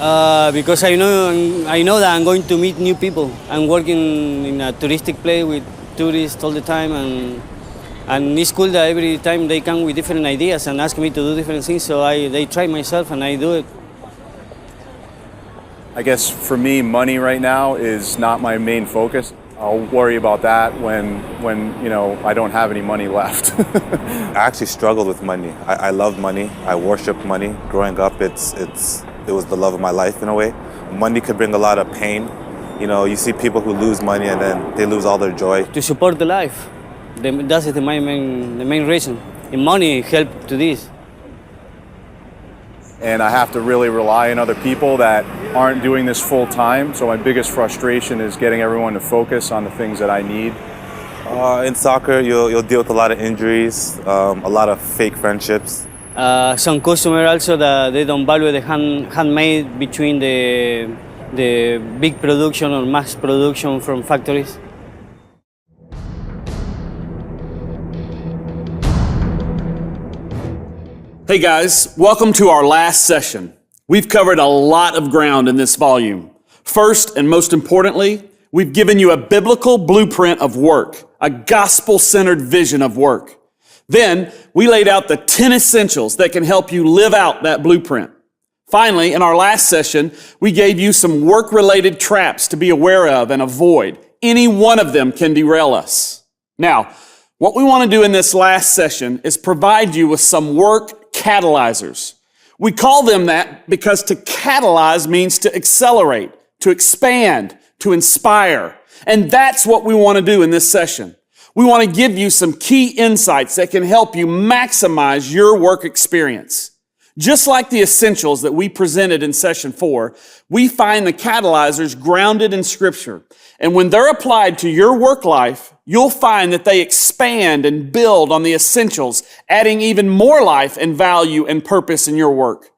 Because I know that I'm going to meet new people. I'm working in a touristic place with tourists all the time, and it's cool that every time they come with different ideas and ask me to do different things, so they try myself and I do it. I guess for me, money right now is not my main focus. I'll worry about that when I don't have any money left. I actually struggled with money. I love money. I worship money. Growing up, it was the love of my life in a way. Money could bring a lot of pain. You see people who lose money and then they lose all their joy. To support the life, that's the main reason. And money help to this. And I have to really rely on other people that aren't doing this full time. So my biggest frustration is getting everyone to focus on the things that I need. In soccer, you'll deal with a lot of injuries, a lot of fake friendships. Some customers also that they don't value the handmade between the big production or mass production from factories. Hey guys, welcome to our last session. We've covered a lot of ground in this volume. First, and most importantly, we've given you a biblical blueprint of work, a gospel-centered vision of work. Then, we laid out the 10 essentials that can help you live out that blueprint. Finally, in our last session, we gave you some work-related traps to be aware of and avoid. Any one of them can derail us. Now, what we want to do in this last session is provide you with some work catalyzers. We call them that because to catalyze means to accelerate, to expand, to inspire. And that's what we want to do in this session. We want to give you some key insights that can help you maximize your work experience. Just like the essentials that we presented in session 4, we find the catalyzers grounded in Scripture. And when they're applied to your work life, you'll find that they expand and build on the essentials, adding even more life and value and purpose in your work.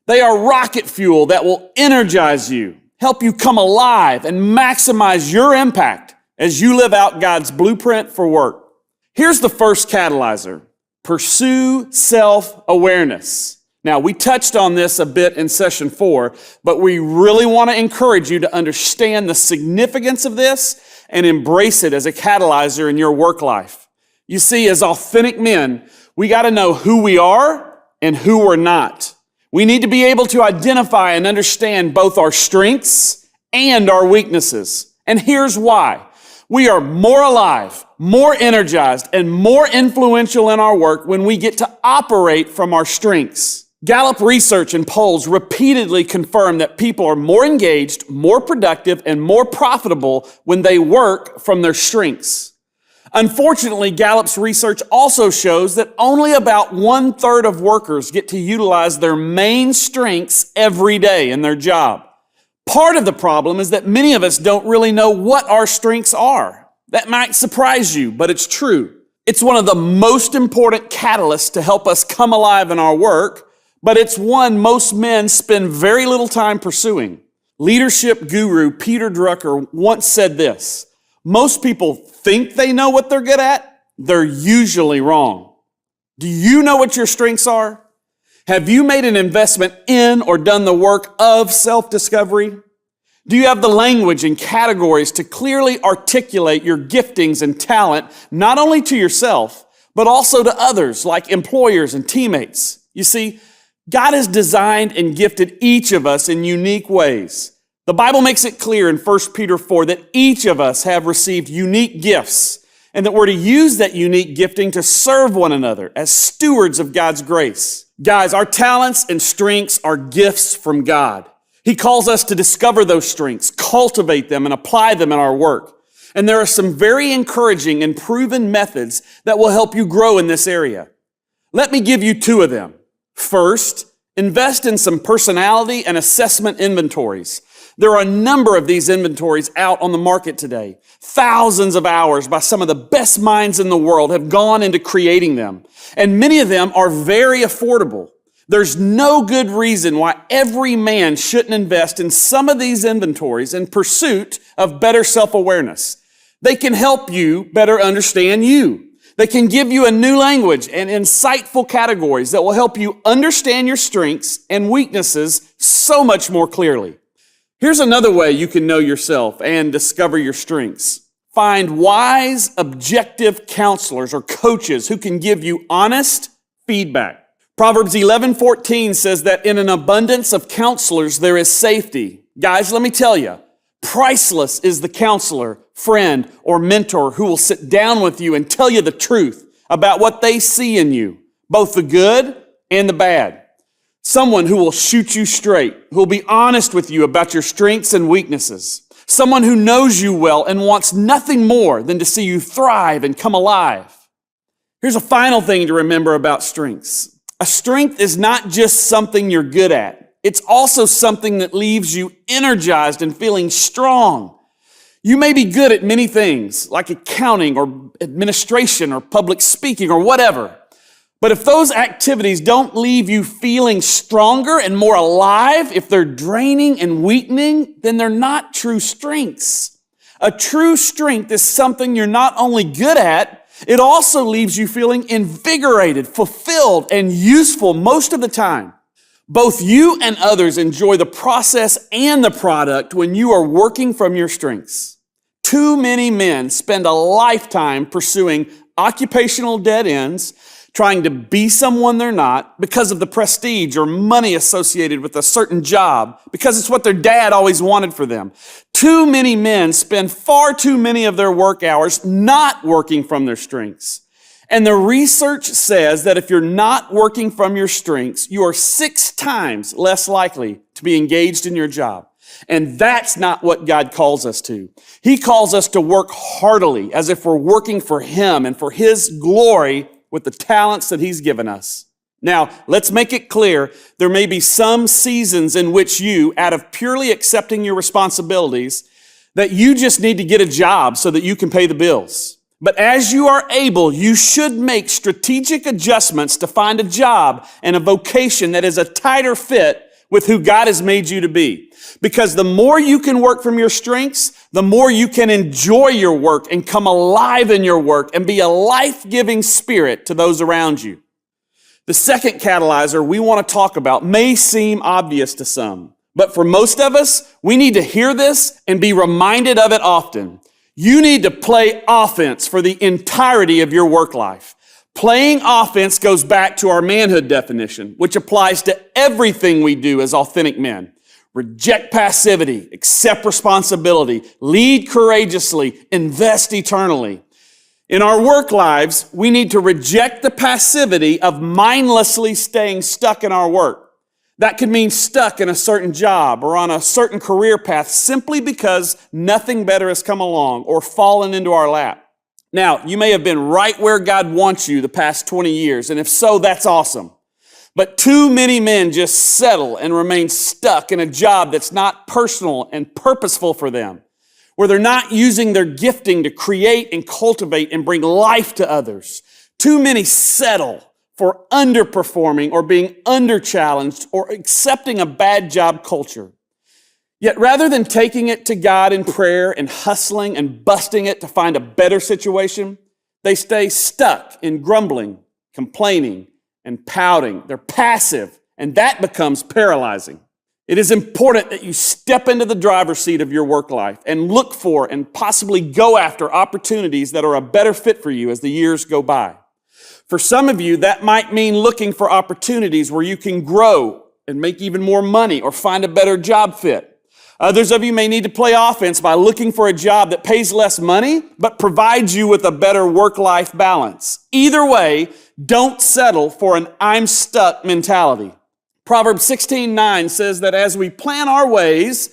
They are rocket fuel that will energize you, help you come alive, and maximize your impact as you live out God's blueprint for work. Here's the first catalyzer: pursue self-awareness. Now, we touched on this a bit in session 4, but we really want to encourage you to understand the significance of this and embrace it as a catalyzer in your work life. You see, as authentic men, we got to know who we are and who we're not. We need to be able to identify and understand both our strengths and our weaknesses. And here's why. We are more alive, more energized, and more influential in our work when we get to operate from our strengths. Gallup research and polls repeatedly confirm that people are more engaged, more productive, and more profitable when they work from their strengths. Unfortunately, Gallup's research also shows that only about 1/3 of workers get to utilize their main strengths every day in their job. Part of the problem is that many of us don't really know what our strengths are. That might surprise you, but it's true. It's one of the most important catalysts to help us come alive in our work, but it's one most men spend very little time pursuing. Leadership guru Peter Drucker once said this: most people think they know what they're good at. They're usually wrong. Do you know what your strengths are? Have you made an investment in or done the work of self-discovery? Do you have the language and categories to clearly articulate your giftings and talent, not only to yourself, but also to others like employers and teammates? You see, God has designed and gifted each of us in unique ways. The Bible makes it clear in 1 Peter 4 that each of us have received unique gifts and that we're to use that unique gifting to serve one another as stewards of God's grace. Guys, our talents and strengths are gifts from God. He calls us to discover those strengths, cultivate them, and apply them in our work. And there are some very encouraging and proven methods that will help you grow in this area. Let me give you 2 of them. First, invest in some personality and assessment inventories. There are a number of these inventories out on the market today. Thousands of hours by some of the best minds in the world have gone into creating them, and many of them are very affordable. There's no good reason why every man shouldn't invest in some of these inventories in pursuit of better self-awareness. They can help you better understand you. They can give you a new language and insightful categories that will help you understand your strengths and weaknesses so much more clearly. Here's another way you can know yourself and discover your strengths. Find wise, objective counselors or coaches who can give you honest feedback. Proverbs 11:14 says that in an abundance of counselors there is safety. Guys, let me tell you, priceless is the counselor, friend, or mentor who will sit down with you and tell you the truth about what they see in you, both the good and the bad. Someone who will shoot you straight, who will be honest with you about your strengths and weaknesses. Someone who knows you well and wants nothing more than to see you thrive and come alive. Here's a final thing to remember about strengths. A strength is not just something you're good at. It's also something that leaves you energized and feeling strong. You may be good at many things, like accounting or administration or public speaking or whatever. But if those activities don't leave you feeling stronger and more alive, if they're draining and weakening, then they're not true strengths. A true strength is something you're not only good at, it also leaves you feeling invigorated, fulfilled, and useful most of the time. Both you and others enjoy the process and the product when you are working from your strengths. Too many men spend a lifetime pursuing occupational dead ends, trying to be someone they're not because of the prestige or money associated with a certain job, because it's what their dad always wanted for them. Too many men spend far too many of their work hours not working from their strengths. And the research says that if you're not working from your strengths, you are 6 times less likely to be engaged in your job. And that's not what God calls us to. He calls us to work heartily, as if we're working for Him and for His glory with the talents that He's given us. Now, let's make it clear, there may be some seasons in which you, out of purely accepting your responsibilities, that you just need to get a job so that you can pay the bills. But as you are able, you should make strategic adjustments to find a job and a vocation that is a tighter fit with who God has made you to be. Because the more you can work from your strengths, the more you can enjoy your work and come alive in your work and be a life-giving spirit to those around you. The second catalyzer we want to talk about may seem obvious to some, but for most of us, we need to hear this and be reminded of it often. You need to play offense for the entirety of your work life. Playing offense goes back to our manhood definition, which applies to everything we do as authentic men. Reject passivity, accept responsibility, lead courageously, invest eternally. In our work lives, we need to reject the passivity of mindlessly staying stuck in our work. That could mean stuck in a certain job or on a certain career path simply because nothing better has come along or fallen into our lap. Now, you may have been right where God wants you the past 20 years, and if so, that's awesome. But too many men just settle and remain stuck in a job that's not personal and purposeful for them, where they're not using their gifting to create and cultivate and bring life to others. Too many settle for underperforming or being under-challenged or accepting a bad job culture. Yet rather than taking it to God in prayer and hustling and busting it to find a better situation, they stay stuck in grumbling, complaining, and pouting. They're passive, and that becomes paralyzing. It is important that you step into the driver's seat of your work life and look for and possibly go after opportunities that are a better fit for you as the years go by. For some of you, that might mean looking for opportunities where you can grow and make even more money or find a better job fit. Others of you may need to play offense by looking for a job that pays less money, but provides you with a better work-life balance. Either way, don't settle for an I'm stuck mentality. Proverbs 16:9 says that as we plan our ways,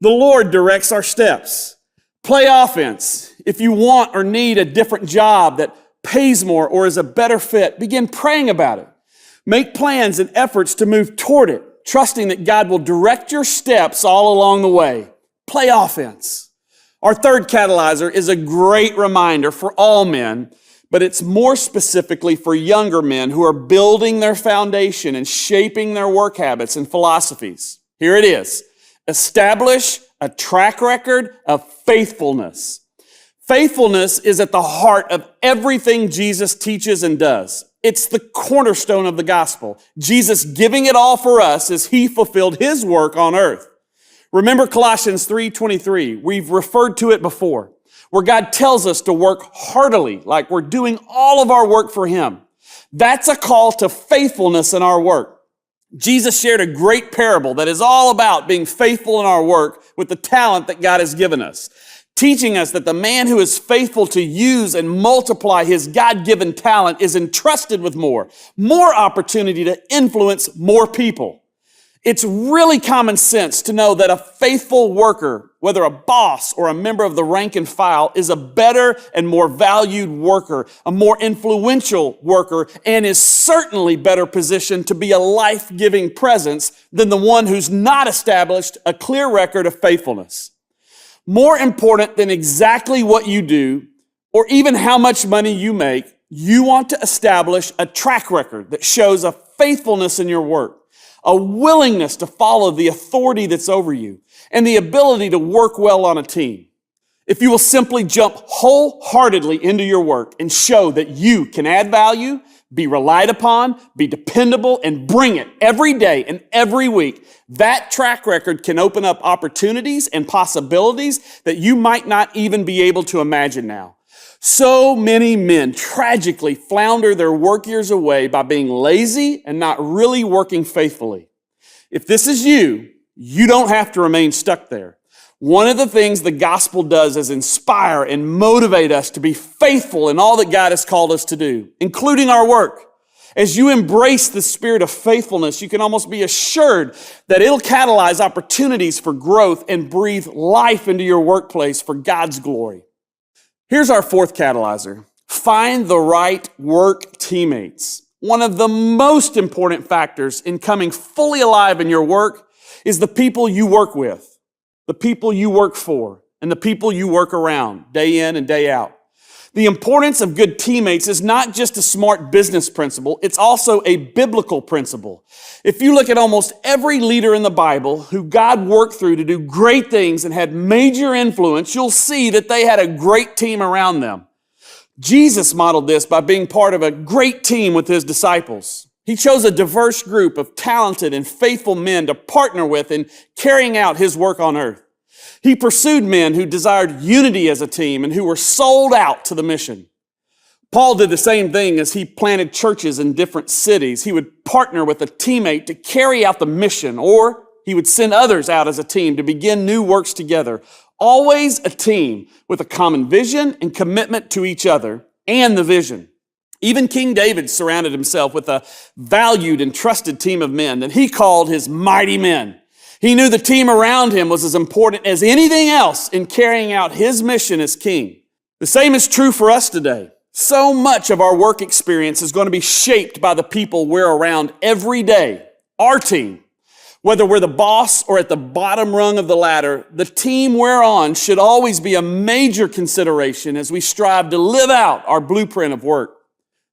the Lord directs our steps. Play offense. If you want or need a different job that pays more or is a better fit, begin praying about it. Make plans and efforts to move toward it, trusting that God will direct your steps all along the way. Play offense. Our third catalyzer is a great reminder for all men, but it's more specifically for younger men who are building their foundation and shaping their work habits and philosophies. Here it is. Establish a track record of faithfulness. Faithfulness is at the heart of everything Jesus teaches and does. It's the cornerstone of the gospel. Jesus giving it all for us as he fulfilled his work on earth. Remember Colossians 3:23. We've referred to it before, where God tells us to work heartily, like we're doing all of our work for him. That's a call to faithfulness in our work. Jesus shared a great parable that is all about being faithful in our work with the talent that God has given us, teaching us that the man who is faithful to use and multiply his God-given talent is entrusted with more opportunity to influence more people. It's really common sense to know that a faithful worker, whether a boss or a member of the rank and file, is a better and more valued worker, a more influential worker, and is certainly better positioned to be a life-giving presence than the one who's not established a clear record of faithfulness. More important than exactly what you do or even how much money you make, you want to establish a track record that shows a faithfulness in your work, a willingness to follow the authority that's over you, and the ability to work well on a team. If you will simply jump wholeheartedly into your work and show that you can add value, be relied upon, be dependable, and bring it every day and every week, that track record can open up opportunities and possibilities that you might not even be able to imagine now. So many men tragically flounder their work years away by being lazy and not really working faithfully. If this is you, you don't have to remain stuck there. One of the things the gospel does is inspire and motivate us to be faithful in all that God has called us to do, including our work. As you embrace the spirit of faithfulness, you can almost be assured that it'll catalyze opportunities for growth and breathe life into your workplace for God's glory. Here's our fourth catalyzer. Find the right work teammates. One of the most important factors in coming fully alive in your work is the people you work with, the people you work for, and the people you work around day in and day out. The importance of good teammates is not just a smart business principle, it's also a biblical principle. If you look at almost every leader in the Bible who God worked through to do great things and had major influence, you'll see that they had a great team around them. Jesus modeled this by being part of a great team with his disciples. He chose a diverse group of talented and faithful men to partner with in carrying out his work on earth. He pursued men who desired unity as a team and who were sold out to the mission. Paul did the same thing as he planted churches in different cities. He would partner with a teammate to carry out the mission, or he would send others out as a team to begin new works together. Always a team with a common vision and commitment to each other and the vision. Even King David surrounded himself with a valued and trusted team of men that he called his mighty men. He knew the team around him was as important as anything else in carrying out his mission as king. The same is true for us today. So much of our work experience is going to be shaped by the people we're around every day. Our team, whether we're the boss or at the bottom rung of the ladder, the team we're on should always be a major consideration as we strive to live out our blueprint of work.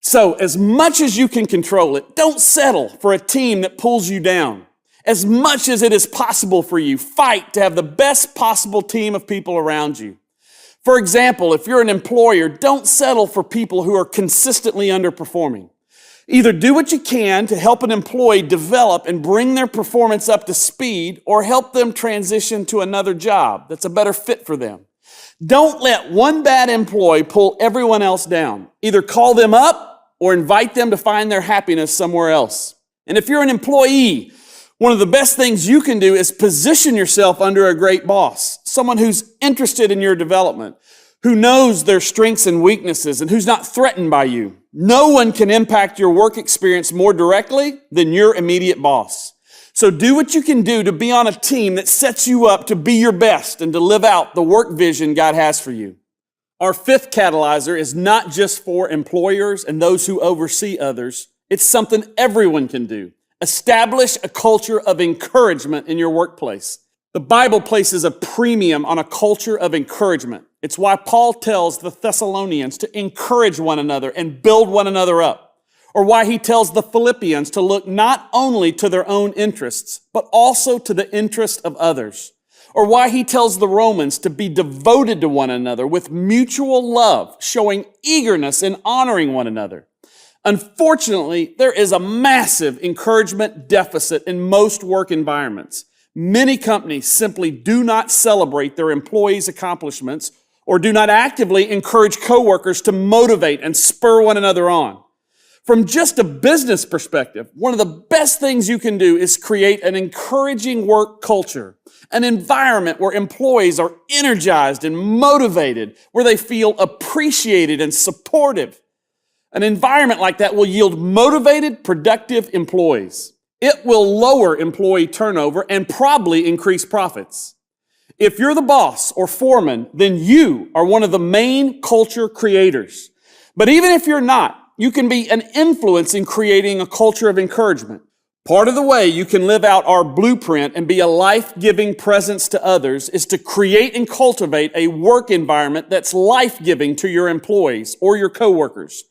So, as much as you can control it, don't settle for a team that pulls you down. As much as it is possible for you, fight to have the best possible team of people around you. For example, if you're an employer, don't settle for people who are consistently underperforming. Either do what you can to help an employee develop and bring their performance up to speed, or help them transition to another job that's a better fit for them. Don't let one bad employee pull everyone else down. Either call them up or invite them to find their happiness somewhere else. And if you're an employee, one of the best things you can do is position yourself under a great boss, someone who's interested in your development, who knows their strengths and weaknesses, and who's not threatened by you. No one can impact your work experience more directly than your immediate boss. So do what you can do to be on a team that sets you up to be your best and to live out the work vision God has for you. Our fifth catalyzer is not just for employers and those who oversee others. It's something everyone can do. Establish a culture of encouragement in your workplace. The Bible places a premium on a culture of encouragement. It's why Paul tells the Thessalonians to encourage one another and build one another up. Or why he tells the Philippians to look not only to their own interests, but also to the interest of others. or why he tells the Romans to be devoted to one another with mutual love, showing eagerness in honoring one another. Unfortunately, there is a massive encouragement deficit in most work environments. Many companies simply do not celebrate their employees' accomplishments or do not actively encourage coworkers to motivate and spur one another on. From just a business perspective, one of the best things you can do is create an encouraging work culture, an environment where employees are energized and motivated, where they feel appreciated and supportive. An environment like that will yield motivated, productive employees. It will lower employee turnover and probably increase profits. If you're the boss or foreman, then you are one of the main culture creators. But even if you're not, you can be an influence in creating a culture of encouragement. Part of the way you can live out our blueprint and be a life-giving presence to others is to create and cultivate a work environment that's life-giving to your employees or your coworkers.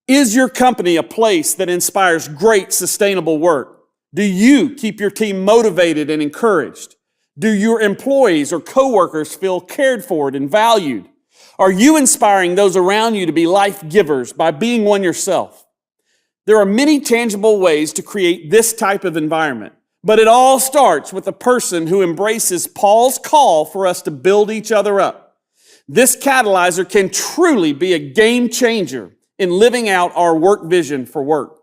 Is your company a place that inspires great, sustainable work? Do you keep your team motivated and encouraged? Do your employees or coworkers feel cared for and valued? Are you inspiring those around you to be life givers by being one yourself? There are many tangible ways to create this type of environment, but it all starts with a person who embraces Paul's call for us to build each other up. This catalyzer can truly be a game changer in living out our work vision for work.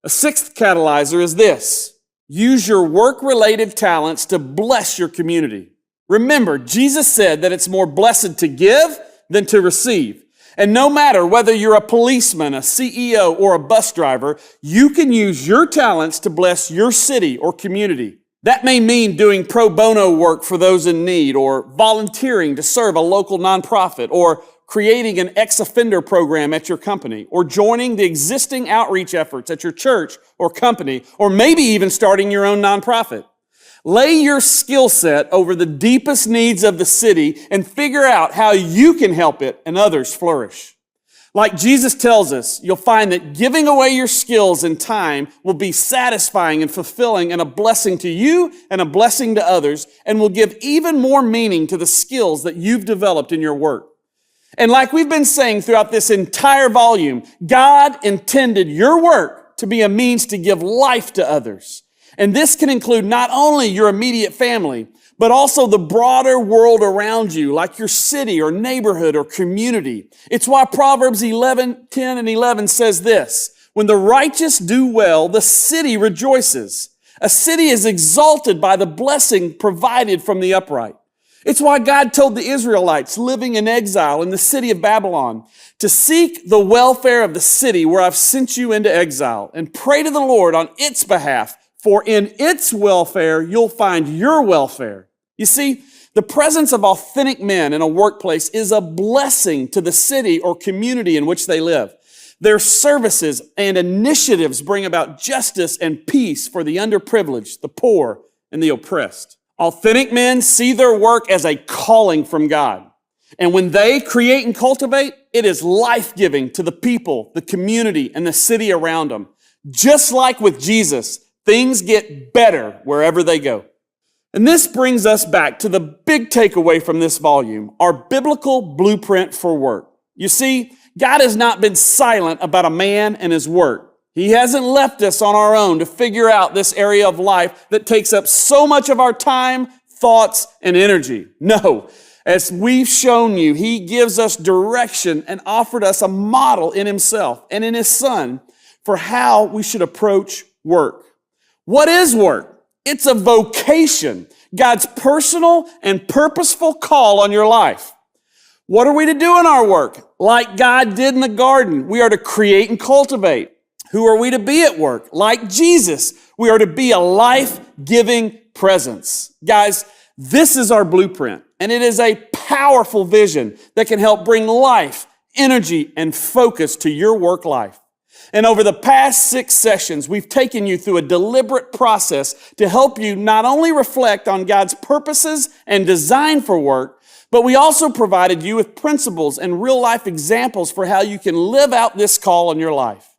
A sixth catalyzer is this: use your work-related talents to bless your community. Remember, Jesus said that it's more blessed to give than to receive. And no matter whether you're a policeman, a CEO, or a bus driver, you can use your talents to bless your city or community. That may mean doing pro bono work for those in need, or volunteering to serve a local nonprofit, or creating an ex-offender program at your company, or joining the existing outreach efforts at your church or company, or maybe even starting your own nonprofit. Lay your skill set over the deepest needs of the city and figure out how you can help it and others flourish. Like Jesus tells us, you'll find that giving away your skills and time will be satisfying and fulfilling and a blessing to you and a blessing to others, and will give even more meaning to the skills that you've developed in your work. And like we've been saying throughout this entire volume, God intended your work to be a means to give life to others. And this can include not only your immediate family, but also the broader world around you, like your city or neighborhood or community. It's why Proverbs 10 and 11 says this: when the righteous do well, the city rejoices. A city is exalted by the blessing provided from the upright. It's why God told the Israelites living in exile in the city of Babylon to seek the welfare of the city where I've sent you into exile, and pray to the Lord on its behalf, for in its welfare you'll find your welfare. You see, the presence of authentic men in a workplace is a blessing to the city or community in which they live. Their services and initiatives bring about justice and peace for the underprivileged, the poor, and the oppressed. Authentic men see their work as a calling from God. And when they create and cultivate, it is life-giving to the people, the community, and the city around them. Just like with Jesus, things get better wherever they go. And this brings us back to the big takeaway from this volume, our biblical blueprint for work. You see, God has not been silent about a man and his work. He hasn't left us on our own to figure out this area of life that takes up so much of our time, thoughts, and energy. No, as we've shown you, He gives us direction and offered us a model in Himself and in His Son for how we should approach work. What is work? It's a vocation, God's personal and purposeful call on your life. What are we to do in our work? Like God did in the garden, we are to create and cultivate. Who are we to be at work? Like Jesus, we are to be a life-giving presence. Guys, this is our blueprint, and it is a powerful vision that can help bring life, energy, and focus to your work life. And over the past 6 sessions, we've taken you through a deliberate process to help you not only reflect on God's purposes and design for work, but we also provided you with principles and real-life examples for how you can live out this call in your life.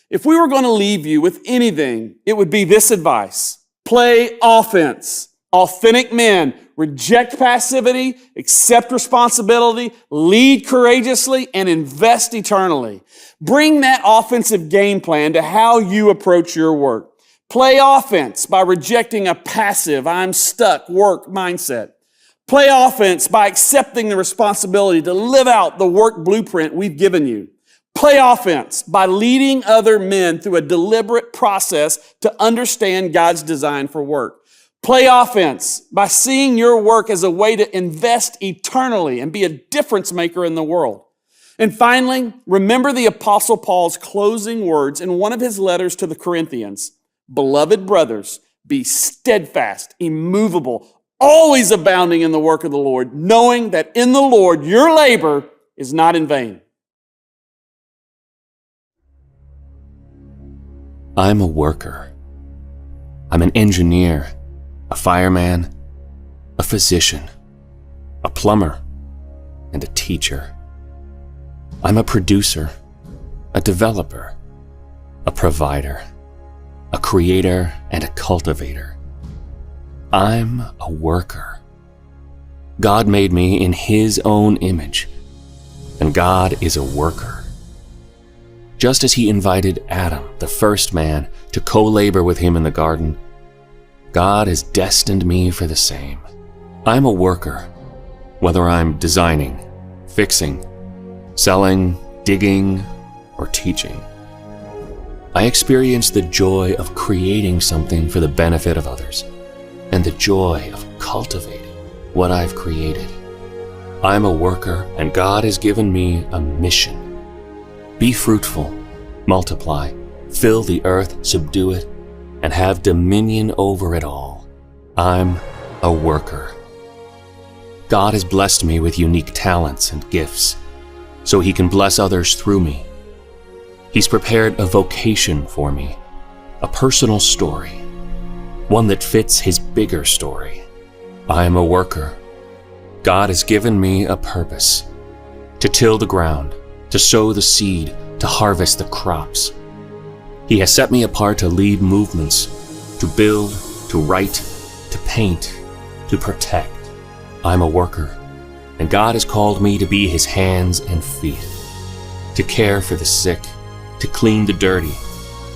If we were going to leave you with anything, it would be this advice: play offense. Authentic men reject passivity, accept responsibility, lead courageously, and invest eternally. Bring that offensive game plan to how you approach your work. Play offense by rejecting a passive, I'm stuck work mindset. Play offense by accepting the responsibility to live out the work blueprint we've given you. Play offense by leading other men through a deliberate process to understand God's design for work. Play offense by seeing your work as a way to invest eternally and be a difference maker in the world. And finally, remember the Apostle Paul's closing words in one of his letters to the Corinthians. Beloved brothers, be steadfast, immovable, always abounding in the work of the Lord, knowing that in the Lord your labor is not in vain. I'm a worker. I'm an engineer, a fireman, a physician, a plumber, and a teacher. I'm a producer, a developer, a provider, a creator, and a cultivator. I'm a worker. God made me in His own image, and God is a worker. Just as He invited Adam, the first man, to co-labor with Him in the garden, God has destined me for the same. I'm a worker, whether I'm designing, fixing, selling, digging, or teaching. I experience the joy of creating something for the benefit of others, and the joy of cultivating what I've created. I'm a worker, and God has given me a mission. Be fruitful, multiply, fill the earth, subdue it, and have dominion over it all. I'm a worker. God has blessed me with unique talents and gifts, so He can bless others through me. He's prepared a vocation for me, a personal story, one that fits His bigger story. I am a worker. God has given me a purpose, to till the ground, to sow the seed, to harvest the crops. He has set me apart to lead movements, to build, to write, to paint, to protect. I'm a worker, and God has called me to be His hands and feet, to care for the sick, to clean the dirty,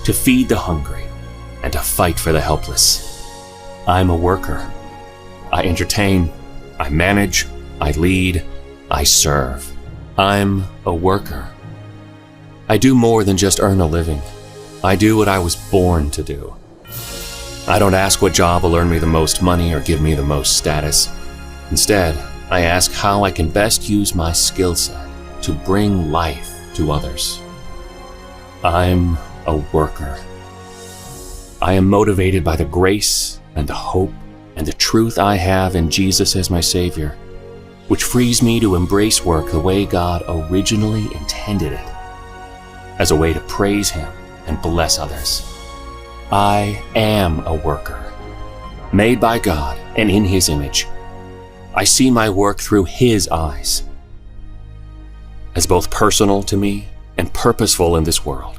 to feed the hungry, and to fight for the helpless. I'm a worker. I entertain, I manage, I lead, I serve. I'm a worker. I do more than just earn a living. I do what I was born to do. I don't ask what job will earn me the most money or give me the most status. Instead, I ask how I can best use my skill set to bring life to others. I'm a worker. I am motivated by the grace and the hope and the truth I have in Jesus as my Savior, which frees me to embrace work the way God originally intended it, as a way to praise Him and bless others. I am a worker, made by God and in His image. I see my work through His eyes, as both personal to me and purposeful in this world,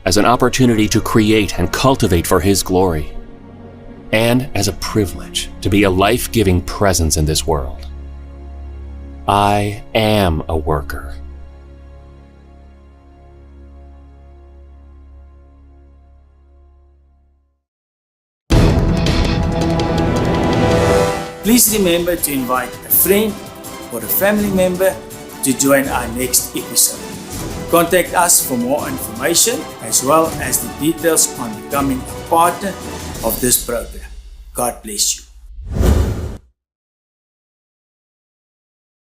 as an opportunity to create and cultivate for His glory, and as a privilege to be a life-giving presence in this world. I am a worker. Please remember to invite a friend or a family member to join our next episode. Contact us for more information as well as the details on becoming a partner of this program. God bless you.